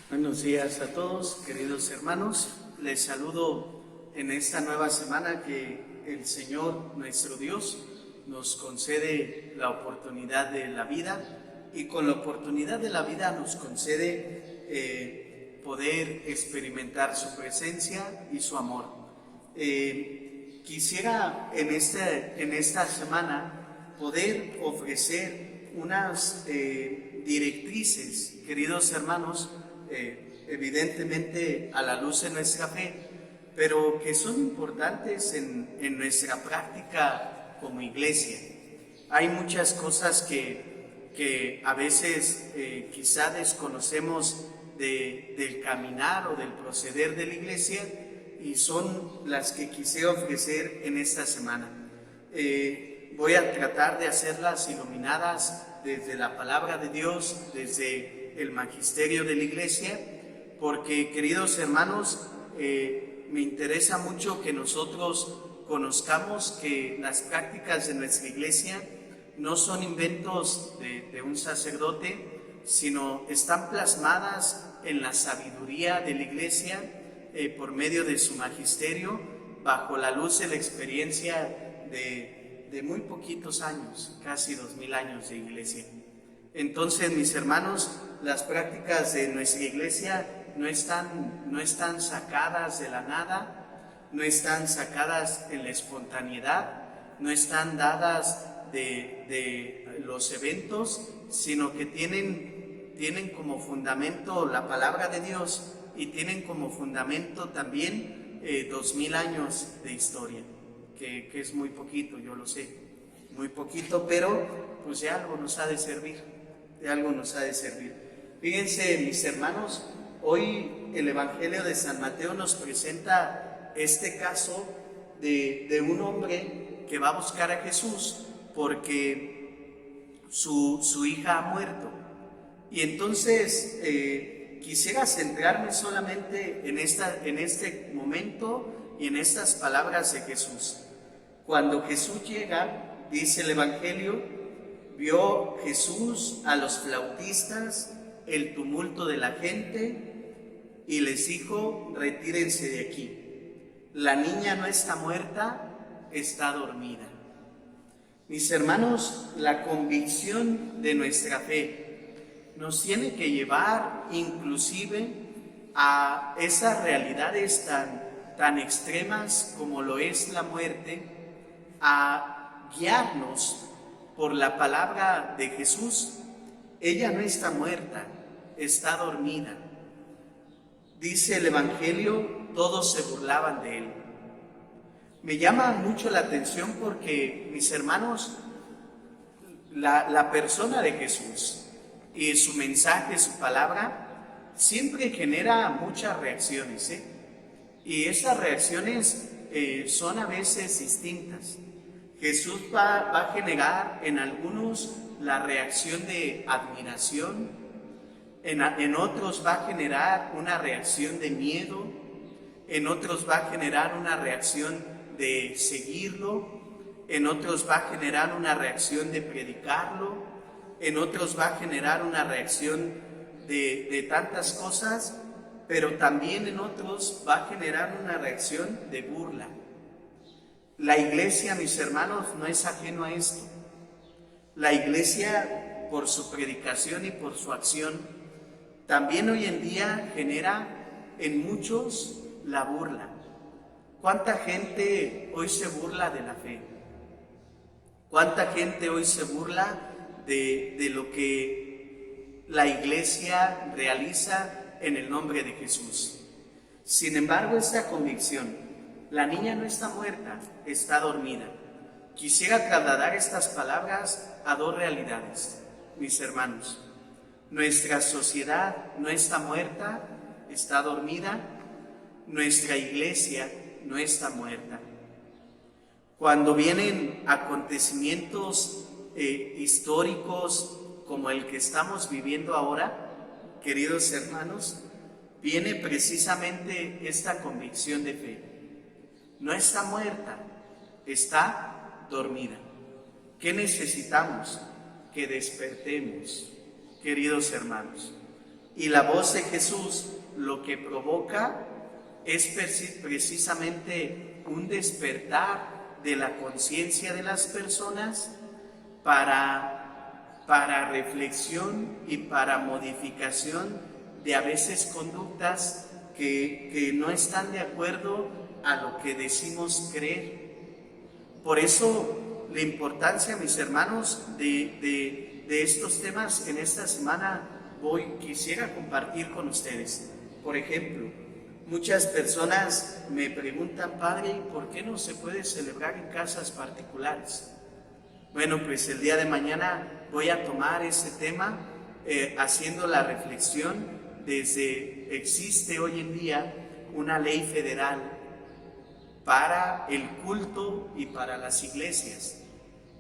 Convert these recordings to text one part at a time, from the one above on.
Buenos días a todos, queridos hermanos. Les saludo en esta nueva semana que el Señor, nuestro Dios, nos concede la oportunidad de la vida, y con la oportunidad de la vida nos concede poder experimentar su presencia y su amor. Quisiera en esta semana poder ofrecer unas directrices, queridos hermanos, evidentemente a la luz de nuestra fe, pero que son importantes en nuestra práctica como iglesia. Hay muchas cosas que a veces quizá desconocemos del caminar o del proceder de la iglesia, y son las que quise ofrecer en esta semana. Voy a tratar de hacerlas iluminadas desde la palabra de Dios, desde el magisterio de la iglesia, porque, queridos hermanos, me interesa mucho que nosotros conozcamos que las prácticas de nuestra iglesia no son inventos de un sacerdote, sino están plasmadas en la sabiduría de la iglesia por medio de su magisterio, bajo la luz de la experiencia de muy poquitos años, casi 2000 años de iglesia. Entonces, mis hermanos, las prácticas de nuestra iglesia no están sacadas de la nada, no están sacadas en la espontaneidad, no están dadas de los eventos, sino que tienen como fundamento la palabra de Dios, y tienen como fundamento también 2000 años de historia, que es muy poquito, yo lo sé, muy poquito, pero pues de algo nos ha de servir. Fíjense, mis hermanos, hoy el Evangelio de San Mateo nos presenta este caso de un hombre que va a buscar a Jesús porque su hija ha muerto. Y entonces quisiera centrarme solamente en este momento y en estas palabras de Jesús. Cuando Jesús llega, dice el Evangelio, vio Jesús a los flautistas, el tumulto de la gente, y les dijo: retírense de aquí. La niña no está muerta, está dormida. Mis hermanos, la convicción de nuestra fe nos tiene que llevar inclusive a esas realidades tan extremas como lo es la muerte, a guiarnos por la palabra de Jesús. Ella no está muerta, está dormida. Dice el Evangelio, todos se burlaban de él. Me llama mucho la atención porque, mis hermanos, la persona de Jesús y su mensaje, su palabra, siempre genera muchas reacciones, y esas reacciones son a veces distintas. Jesús va a generar en algunos la reacción de admiración, en otros va a generar una reacción de miedo, en otros va a generar una reacción de seguirlo, en otros va a generar una reacción de predicarlo, en otros va a generar una reacción de tantas cosas, pero también en otros va a generar una reacción de burla. La iglesia, mis hermanos, no es ajeno a esto. La iglesia, por su predicación y por su acción, también hoy en día genera en muchos la burla. ¿Cuánta gente hoy se burla de la fe? ¿Cuánta gente hoy se burla de lo que la iglesia realiza en el nombre de Jesús? Sin embargo, esta convicción: la niña no está muerta, está dormida. Quisiera trasladar estas palabras a dos realidades, mis hermanos. Nuestra sociedad no está muerta, está dormida. Nuestra iglesia no está muerta. Cuando vienen acontecimientos históricos como el que estamos viviendo ahora, queridos hermanos, viene precisamente esta convicción de fe. No está muerta, está dormida. ¿Qué necesitamos? Que despertemos, queridos hermanos. Y la voz de Jesús lo que provoca es precisamente un despertar de la conciencia de las personas para reflexión y para modificación de a veces conductas que no están de acuerdo a lo que decimos creer. Por eso la importancia, mis hermanos, de estos temas que en esta semana quisiera compartir con ustedes. Por ejemplo, muchas personas me preguntan, Padre, ¿por qué no se puede celebrar en casas particulares? Bueno, pues el día de mañana voy a tomar ese tema haciendo la reflexión existe hoy en día una ley federal para el culto y para las iglesias,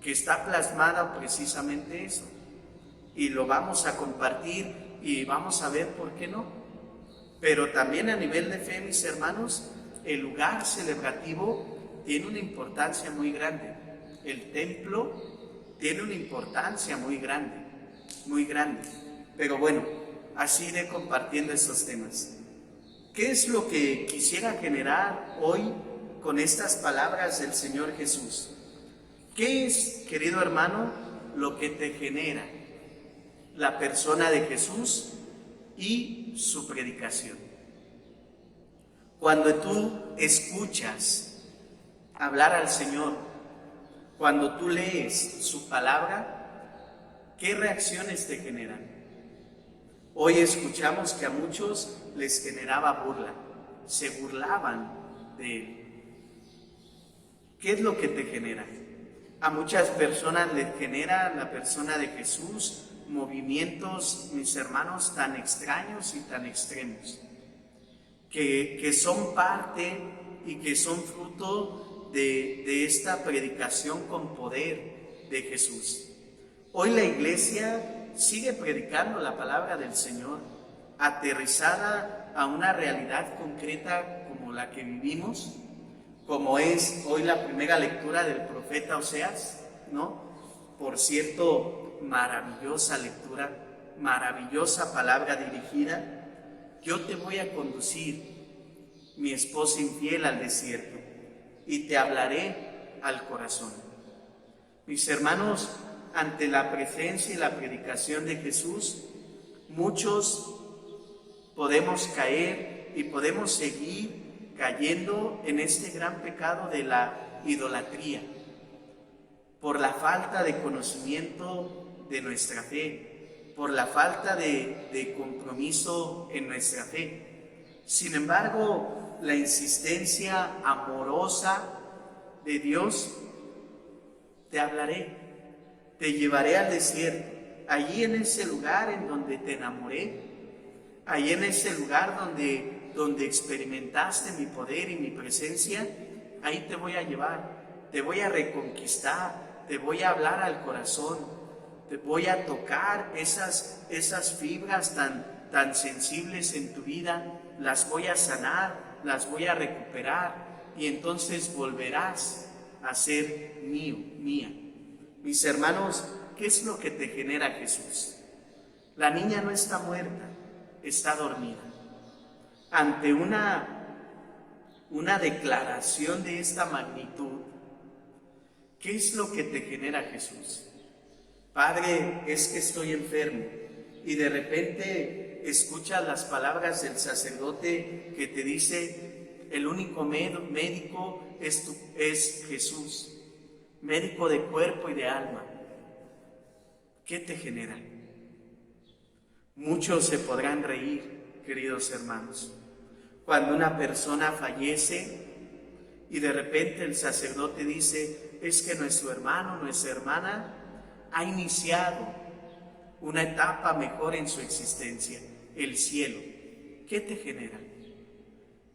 que está plasmada precisamente eso. Y lo vamos a compartir y vamos a ver por qué no. Pero también a nivel de fe, mis hermanos, el lugar celebrativo tiene una importancia muy grande. El templo tiene una importancia muy grande, muy grande. Pero bueno, así iré compartiendo estos temas. ¿Qué es lo que quisiera generar hoy con estas palabras del Señor Jesús? ¿Qué es, querido hermano, lo que te genera la persona de Jesús y su predicación? Cuando tú escuchas hablar al Señor, cuando tú lees su palabra, ¿qué reacciones te generan? Hoy escuchamos que a muchos les generaba burla, se burlaban de Él. ¿Qué es lo que te genera? A muchas personas les genera la persona de Jesús movimientos, mis hermanos, tan extraños y tan extremos, que son parte y que son fruto de esta predicación con poder de Jesús. Hoy la iglesia sigue predicando la palabra del Señor, aterrizada a una realidad concreta como la que vivimos, como es hoy la primera lectura del profeta Oseas, ¿no? Por cierto, maravillosa lectura, maravillosa palabra dirigida. Yo te voy a conducir, mi esposa infiel, al desierto, y te hablaré al corazón. Mis hermanos, ante la presencia y la predicación de Jesús, muchos podemos caer y podemos seguir cayendo en este gran pecado de la idolatría, por la falta de conocimiento de nuestra fe, por la falta de compromiso en nuestra fe. Sin embargo, la insistencia amorosa de Dios: te hablaré, te llevaré al desierto, allí en ese lugar en donde te enamoré, allí en ese lugar donde experimentaste mi poder y mi presencia, ahí te voy a llevar, te voy a reconquistar, te voy a hablar al corazón, te voy a tocar esas fibras tan sensibles en tu vida, las voy a sanar, las voy a recuperar, y entonces volverás a ser mío, mía. Mis hermanos, ¿qué es lo que te genera Jesús? La niña no está muerta, está dormida. Ante una declaración de esta magnitud, ¿qué es lo que te genera Jesús? Padre, es que estoy enfermo. Y de repente escuchas las palabras del sacerdote que te dice: el único médico es Jesús, médico de cuerpo y de alma. ¿Qué te genera? Muchos se podrán reír, queridos hermanos, cuando una persona fallece y de repente el sacerdote dice: es que nuestro hermano, nuestra hermana ha iniciado una etapa mejor en su existencia, el cielo. ¿Qué te genera?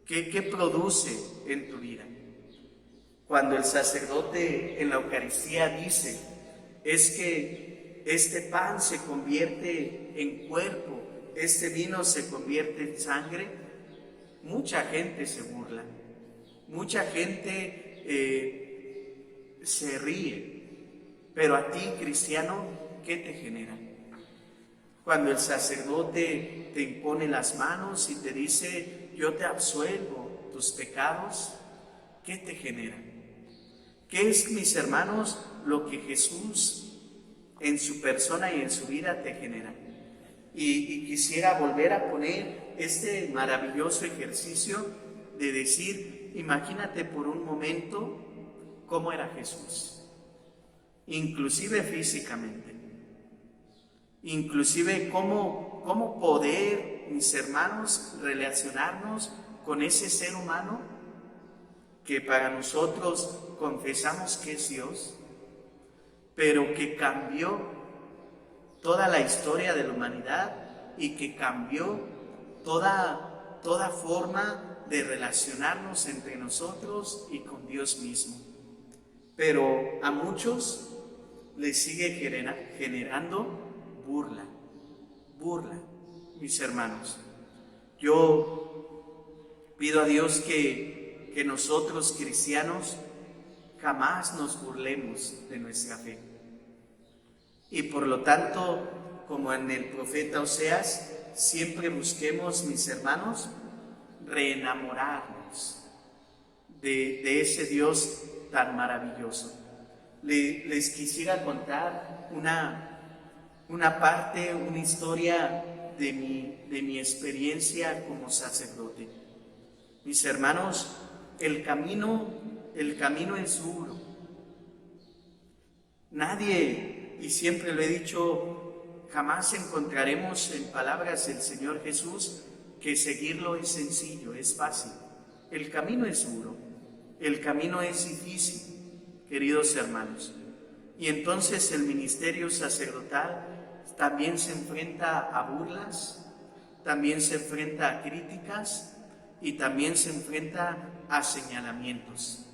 ¿Qué produce en tu vida? Cuando el sacerdote en la Eucaristía dice: es que este pan se convierte en cuerpo, este vino se convierte en sangre, mucha gente se burla, mucha gente se ríe. Pero a ti, cristiano, ¿qué te genera? Cuando el sacerdote te impone las manos y te dice, yo te absuelvo tus pecados, ¿qué te genera? ¿Qué es, mis hermanos, lo que Jesús en su persona y en su vida te genera? Y quisiera volver a poner este maravilloso ejercicio de decir, imagínate por un momento cómo era Jesús, inclusive físicamente. Inclusive cómo poder, mis hermanos, relacionarnos con ese ser humano que para nosotros confesamos que es Dios, pero que cambió toda la historia de la humanidad y que cambió toda forma de relacionarnos entre nosotros y con Dios mismo. Pero a muchos les sigue generando burla, mis hermanos. Yo pido a Dios que nosotros cristianos jamás nos burlemos de nuestra fe. Y por lo tanto, como en el profeta Oseas, siempre busquemos, mis hermanos, reenamorarnos de ese Dios tan maravilloso. Les quisiera contar una parte, una historia de mi experiencia como sacerdote. Mis hermanos, el camino es duro. Nadie, y siempre lo he dicho, jamás encontraremos en palabras del Señor Jesús que seguirlo es sencillo, es fácil. El camino es duro, el camino es difícil, queridos hermanos. Y entonces el ministerio sacerdotal también se enfrenta a burlas, también se enfrenta a críticas y también se enfrenta a señalamientos.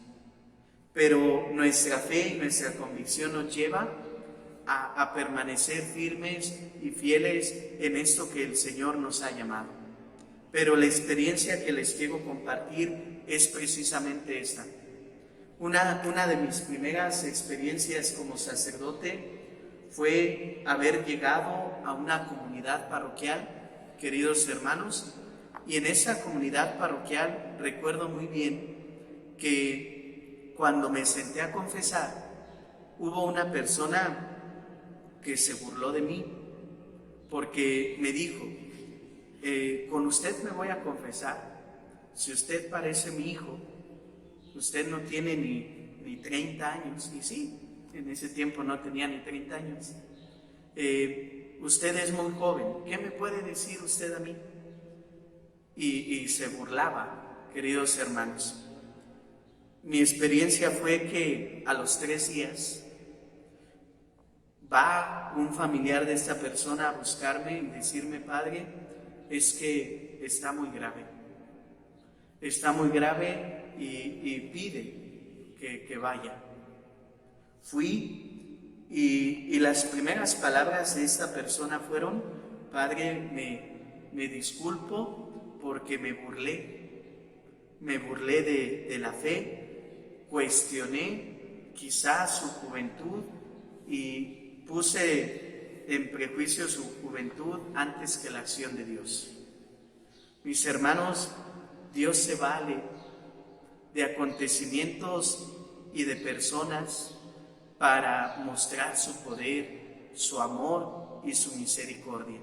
Pero nuestra fe y nuestra convicción nos lleva a permanecer firmes y fieles en esto que el Señor nos ha llamado. Pero la experiencia que les quiero compartir es precisamente esta. Una de mis primeras experiencias como sacerdote fue haber llegado a una comunidad parroquial, queridos hermanos, y en esa comunidad parroquial recuerdo muy bien que cuando me senté a confesar, hubo una persona que se burló de mí, porque me dijo, con usted me voy a confesar, si usted parece mi hijo, usted no tiene ni 30 años, y sí, en ese tiempo no tenía ni 30 años. Usted es muy joven, ¿qué me puede decir usted a mí? Y se burlaba, queridos hermanos. Mi experiencia fue que a los 3 días va un familiar de esta persona a buscarme y decirme, padre, es que está muy grave y pide que vaya. Fui y las primeras palabras de esta persona fueron, padre, me disculpo porque me burlé de la fe, cuestioné quizás su juventud y puse en prejuicio su juventud antes que la acción de Dios. Mis hermanos, Dios se vale de acontecimientos y de personas para mostrar su poder, su amor y su misericordia.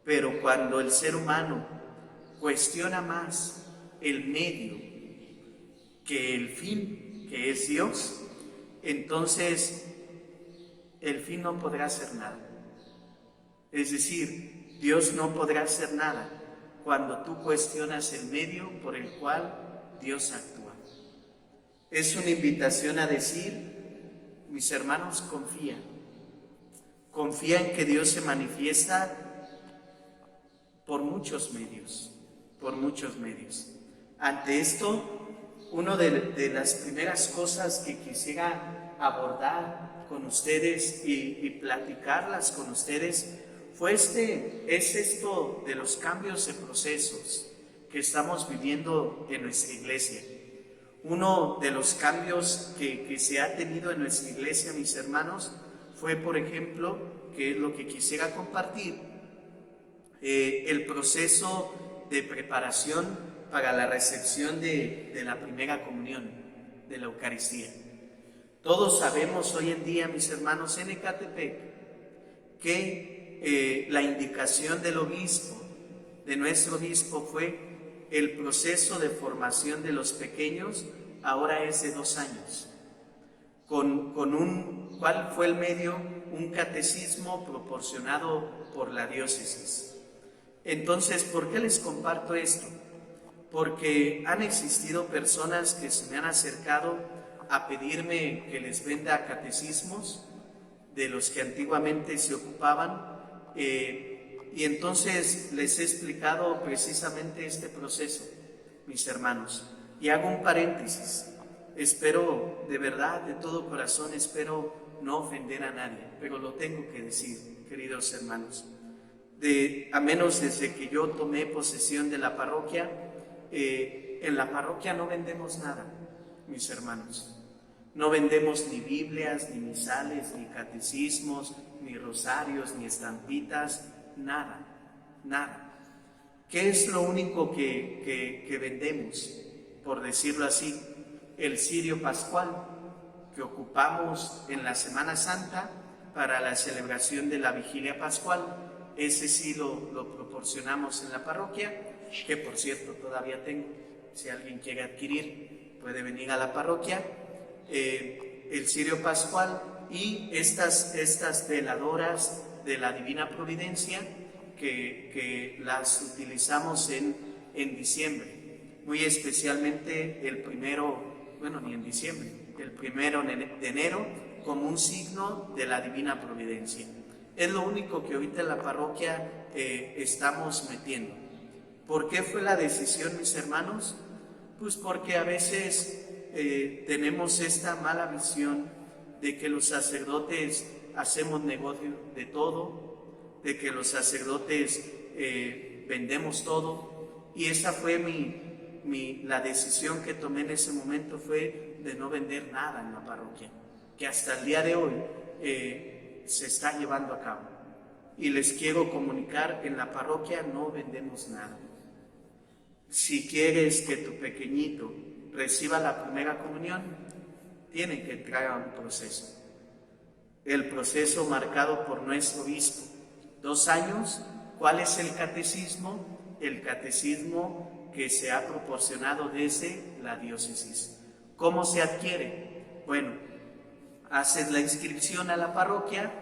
Pero cuando el ser humano cuestiona más el medio que el fin, que es Dios, entonces el fin no podrá hacer nada. Es decir, Dios no podrá hacer nada cuando tú cuestionas el medio por el cual Dios actúa. Es una invitación a decir, mis hermanos, confía en que Dios se manifiesta por muchos medios. Ante esto, una de las primeras cosas que quisiera abordar con ustedes y platicarlas con ustedes es esto de los cambios de procesos que estamos viviendo en nuestra iglesia. Uno de los cambios que se ha tenido en nuestra iglesia, mis hermanos, fue, por ejemplo, que es lo que quisiera compartir, el proceso de preparación para la recepción de la primera comunión, de la Eucaristía. Todos sabemos hoy en día, mis hermanos, en Ecatepec, que la indicación del obispo, de nuestro obispo, fue el proceso de formación de los pequeños, ahora es de 2 años. ¿Cuál fue el medio? Un catecismo proporcionado por la diócesis. Entonces, ¿por qué les comparto esto? Porque han existido personas que se me han acercado a pedirme que les venda catecismos de los que antiguamente se ocupaban, y entonces les he explicado precisamente este proceso, mis hermanos. Y hago un paréntesis. Espero, de verdad, de todo corazón, espero no ofender a nadie, pero lo tengo que decir, queridos hermanos. A menos desde que yo tomé posesión de la parroquia, en la parroquia no vendemos nada, mis hermanos. No vendemos ni Biblias, ni misales, ni catecismos, ni rosarios, ni estampitas, nada, nada. ¿Qué es lo único que vendemos, por decirlo así? El cirio pascual, que ocupamos en la Semana Santa para la celebración de la Vigilia Pascual. Ese sí lo proporcionamos en la parroquia, que por cierto todavía tengo. Si alguien quiere adquirir, puede venir a la parroquia. El cirio pascual y estas veladoras de la Divina Providencia que las utilizamos en diciembre, muy especialmente el primero, bueno, ni en diciembre, el 1 de enero, como un signo de la Divina Providencia. Es lo único que ahorita en la parroquia estamos metiendo. ¿Por qué fue la decisión, mis hermanos? Pues porque a veces tenemos esta mala visión de que los sacerdotes hacemos negocio de todo, de que los sacerdotes vendemos todo, y esa fue la decisión que tomé en ese momento, fue de no vender nada en la parroquia, que hasta el día de hoy se está llevando a cabo. Y les quiero comunicar, en la parroquia no vendemos nada. Si quieres que tu pequeñito reciba la primera comunión, tiene que entrar a un proceso. El proceso marcado por nuestro obispo. 2 años. ¿Cuál es el catecismo? El catecismo que se ha proporcionado desde la diócesis. ¿Cómo se adquiere? Bueno, haces la inscripción a la parroquia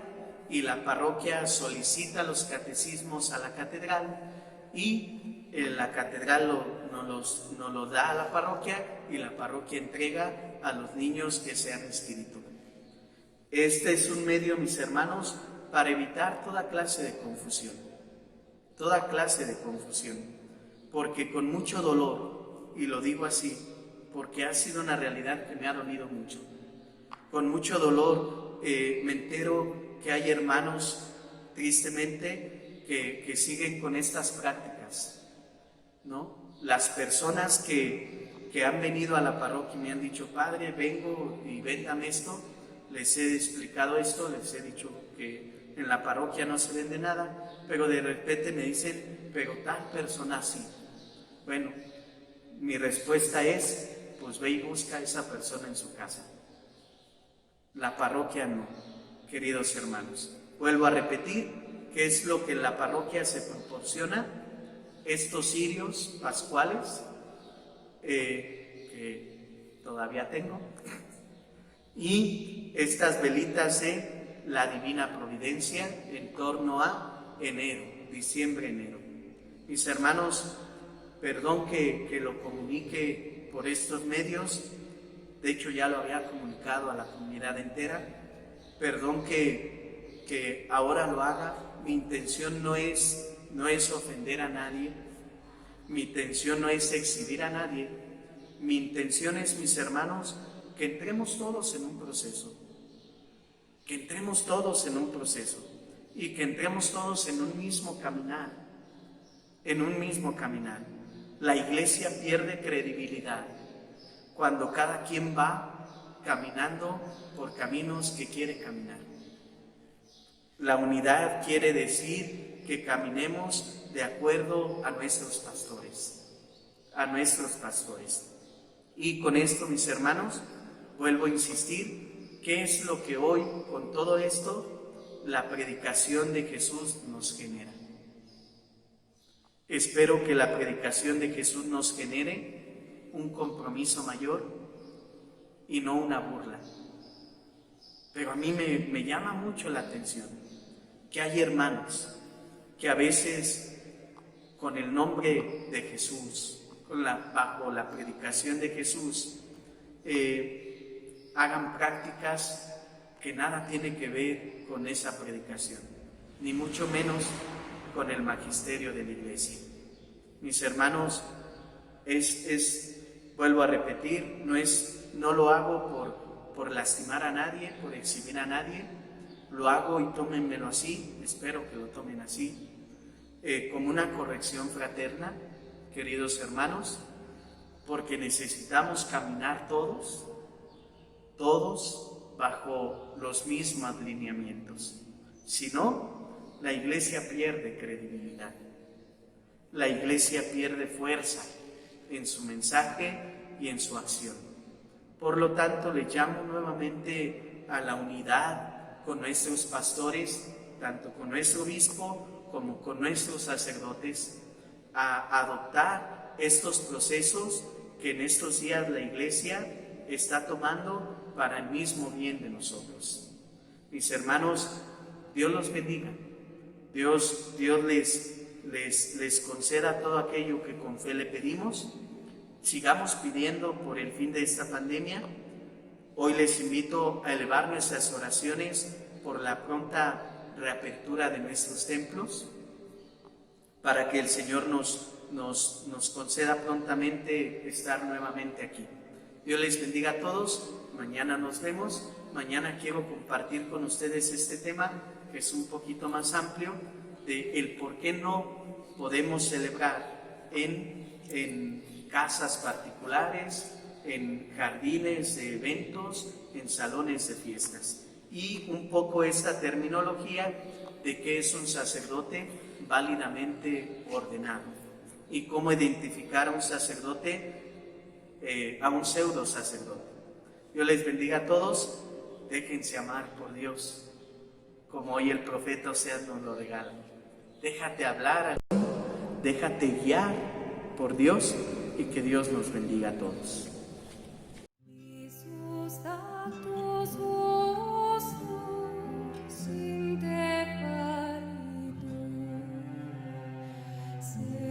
y la parroquia solicita los catecismos a la catedral, y la catedral nos lo da a la parroquia y la parroquia entrega a los niños que se han inscrito. Este es un medio, mis hermanos, para evitar toda clase de confusión, porque con mucho dolor, y lo digo así, porque ha sido una realidad que me ha dolido mucho, con mucho dolor me entero que hay hermanos, tristemente, que siguen con estas prácticas, ¿no? Las personas que han venido a la parroquia y me han dicho: Padre, vengo y véndame esto, les he explicado esto, les he dicho que en la parroquia no se vende nada, pero de repente me dicen: pero tal persona sí. Bueno, mi respuesta es: pues ve y busca a esa persona en su casa. La parroquia no, queridos hermanos. Vuelvo a repetir, ¿qué es lo que en la parroquia se proporciona? Estos cirios pascuales, que todavía tengo, y estas velitas de la Divina Providencia en torno a diciembre, enero. Mis hermanos, perdón que lo comunique por estos medios, de hecho ya lo había comunicado a la comunidad entera, perdón que ahora lo haga. Mi intención no es ofender a nadie, mi intención no es exhibir a nadie, mi intención es, mis hermanos, que entremos todos en un proceso, y que entremos todos en un mismo caminar, La Iglesia pierde credibilidad cuando cada quien va caminando por caminos que quiere caminar. La unidad quiere decir que caminemos de acuerdo a nuestros pastores, Y con esto, mis hermanos, vuelvo a insistir, ¿qué es lo que hoy, con todo esto, la predicación de Jesús nos genera? Espero que la predicación de Jesús nos genere un compromiso mayor y no una burla. Pero a mí me llama mucho la atención que hay hermanos que a veces con el nombre de Jesús, bajo la predicación de Jesús, hagan prácticas que nada tiene que ver con esa predicación, ni mucho menos con el magisterio de la Iglesia. Mis hermanos, vuelvo a repetir, no lo hago por lastimar a nadie, por exhibir a nadie, lo hago y tómenmelo así, espero que lo tomen así, como una corrección fraterna, queridos hermanos, porque necesitamos caminar todos bajo los mismos lineamientos. Si no, la Iglesia pierde credibilidad, la Iglesia pierde fuerza en su mensaje y en su acción. Por lo tanto, le llamo nuevamente a la unidad con nuestros pastores, tanto con nuestro obispo como con nuestros sacerdotes, a adoptar estos procesos que en estos días la Iglesia está tomando para el mismo bien de nosotros. Mis hermanos, Dios los bendiga. Dios les conceda todo aquello que con fe le pedimos. Sigamos pidiendo por el fin de esta pandemia. Hoy les invito a elevar nuestras oraciones por la pronta reapertura de nuestros templos, para que el Señor nos conceda prontamente estar nuevamente aquí. Dios les bendiga a todos. Mañana nos vemos. Mañana quiero compartir con ustedes este tema, que es un poquito más amplio, de el por qué no podemos celebrar en casas particulares, en jardines de eventos, en salones de fiestas. Y un poco esta terminología de qué es un sacerdote válidamente ordenado y cómo identificar a un sacerdote, a un pseudo sacerdote. Dios les bendiga a todos. Déjense amar por Dios, como hoy el profeta Oseas nos lo regala. Déjate hablar, déjate guiar por Dios y que Dios nos bendiga a todos. Say